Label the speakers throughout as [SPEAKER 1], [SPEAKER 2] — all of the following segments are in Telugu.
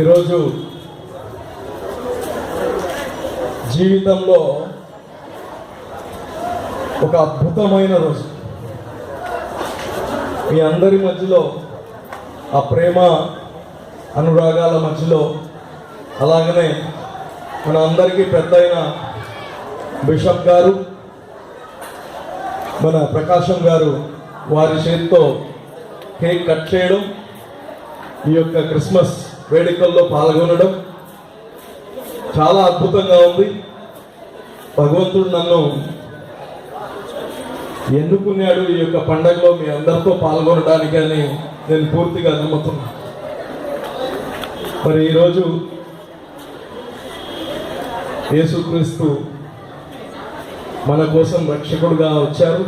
[SPEAKER 1] ఈరోజు జీవితంలో ఒక అద్భుతమైన రోజు. మీ అందరి మధ్యలో ఆ ప్రేమ అనురాగాల మధ్యలో, అలాగనే మన అందరికీ పెద్ద అయిన బిషప్ గారు, మన ప్రకాశం గారు వారి చేతితో కేక్ కట్ చేయడం, ఈ యొక్క క్రిస్మస్ వేడుకల్లో పాల్గొనడం చాలా అద్భుతంగా ఉంది. భగవంతుడు నన్ను ఎన్నుకున్నాడు ఈ యొక్క పండగలో మీ అందరితో పాల్గొనడానికి అని నేను పూర్తిగా నమ్ముతున్నాను. మరి ఈరోజు యేసుక్రీస్తు మన కోసం రక్షకుడుగా వచ్చారు.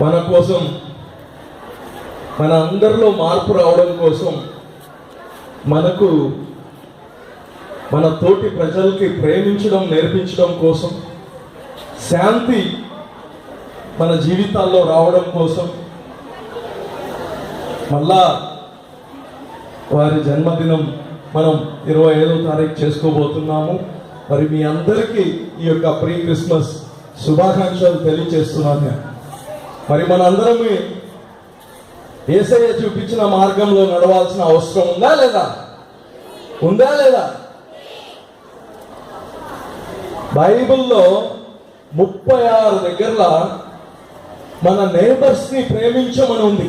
[SPEAKER 1] మన కోసం, మన అందరిలో మార్పు రావడం కోసం, మనకు మన తోటి ప్రజలకి ప్రేమించడం నేర్పించడం కోసం, శాంతి మన జీవితాల్లో రావడం కోసం మళ్ళా వారి జన్మదినం మనం 25వ తారీఖు చేసుకోబోతున్నాము. మరి మీ అందరికీ ఈ యొక్క ప్రీ క్రిస్మస్ శుభాకాంక్షలు తెలియజేస్తున్నాను. మరి మనందరం యేసయ్య చూపించిన మార్గంలో నడవాల్సిన అవసరం ఉందా లేదా? ఉందా లేదా? బైబిల్లో 36 దగ్గరలో మన నైబర్స్ ని ప్రేమించమని ఉంది.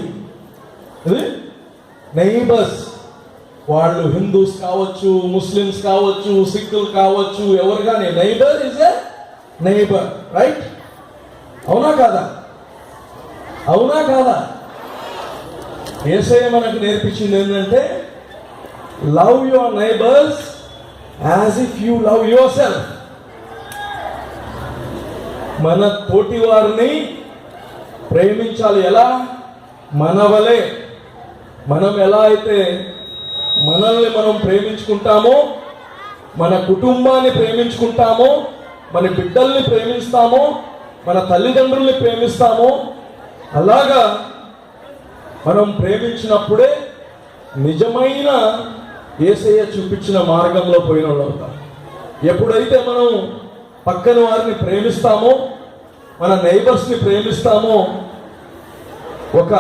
[SPEAKER 1] నైబర్స్, వాళ్ళు హిందూస్ కావచ్చు, ముస్లిమ్స్ కావచ్చు, సిక్కులు కావచ్చు, ఎవరు కానీ neighbour is a neighbour, right? అవునా కాదా? అవునా కాదా? యేసయ్య మనకు నేర్పించింది ఏంటంటే, love your neighbours as if you love your self. మన తోటి వారిని ప్రేమించాలి. ఎలా? మన వలె. మనం ఎలా అయితే మనల్ని మనం ప్రేమించుకుంటామో, మన కుటుంబాన్ని ప్రేమించుకుంటామో, మన బిడ్డల్ని ప్రేమిస్తామో, మన తల్లిదండ్రుల్ని ప్రేమిస్తామో, అలాగా మనం ప్రేమించినప్పుడే నిజమైన యేసయ్య చూపించిన మార్గంలో పోయిన వాళ్ళు అవుతాం. ఎప్పుడైతే మనం పక్కన వారిని ప్రేమిస్తామో, మన నైబర్స్ని ప్రేమిస్తామో, ఒక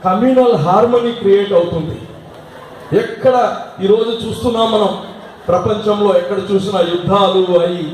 [SPEAKER 1] కమ్యూనల్ హార్మనీ క్రియేట్ అవుతుంది. ఎక్కడ ఈరోజు చూస్తున్నాం మనం, ప్రపంచంలో ఎక్కడ చూసినా యుద్ధాలు అయి